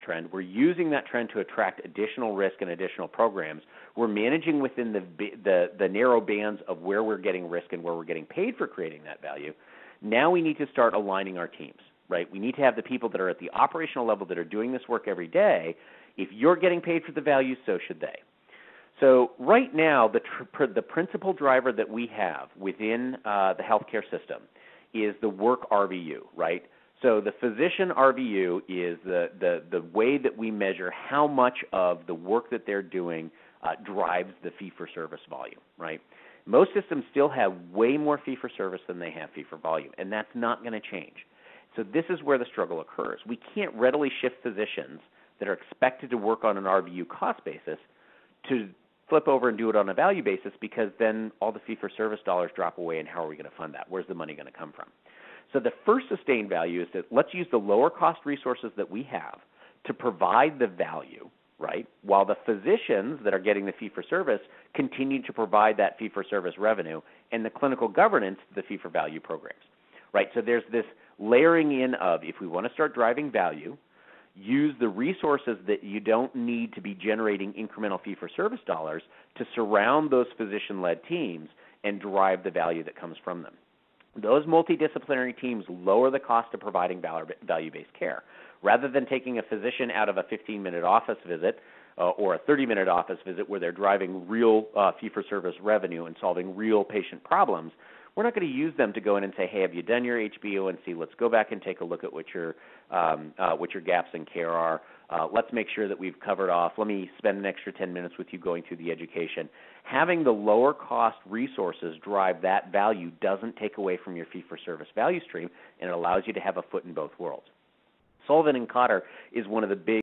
trend. We're using that trend to attract additional risk and additional programs. We're managing within the narrow bands of where we're getting risk and where we're getting paid for creating that value. Now we need to start aligning our teams, right? We need to have the people that are at the operational level that are doing this work every day. If you're getting paid for the value, so should they. So right now, the principal driver that we have within the healthcare system is the work RVU, right? So the physician RVU is the way that we measure how much of the work that they're doing drives the fee-for-service volume, right? Most systems still have way more fee-for-service than they have fee-for-volume, and that's not going to change. So this is where the struggle occurs. We can't readily shift physicians that are expected to work on an RVU cost basis to flip over and do it on a value basis, because then all the fee-for-service dollars drop away, and how are we going to fund that? Where's the money going to come from? So the first sustained value is that let's use the lower cost resources that we have to provide the value, right, while the physicians that are getting the fee-for-service continue to provide that fee-for-service revenue, and the clinical governance, the fee-for-value programs, right? So there's this layering in of, if we want to start driving value, use the resources that you don't need to be generating incremental fee-for-service dollars to surround those physician-led teams and drive the value that comes from them. Those multidisciplinary teams lower the cost of providing value-based care. Rather than taking a physician out of a 15-minute office visit or a 30-minute office visit where they're driving real fee-for-service revenue and solving real patient problems, we're not going to use them to go in and say, hey, have you done your HbA1c? Let's go back and take a look at what your gaps in care are. Let's make sure that we've covered off. Let me spend an extra 10 minutes with you going through the education. Having the lower cost resources drive that value doesn't take away from your fee-for-service value stream, and it allows you to have a foot in both worlds. Sullivan and Cotter is one of the big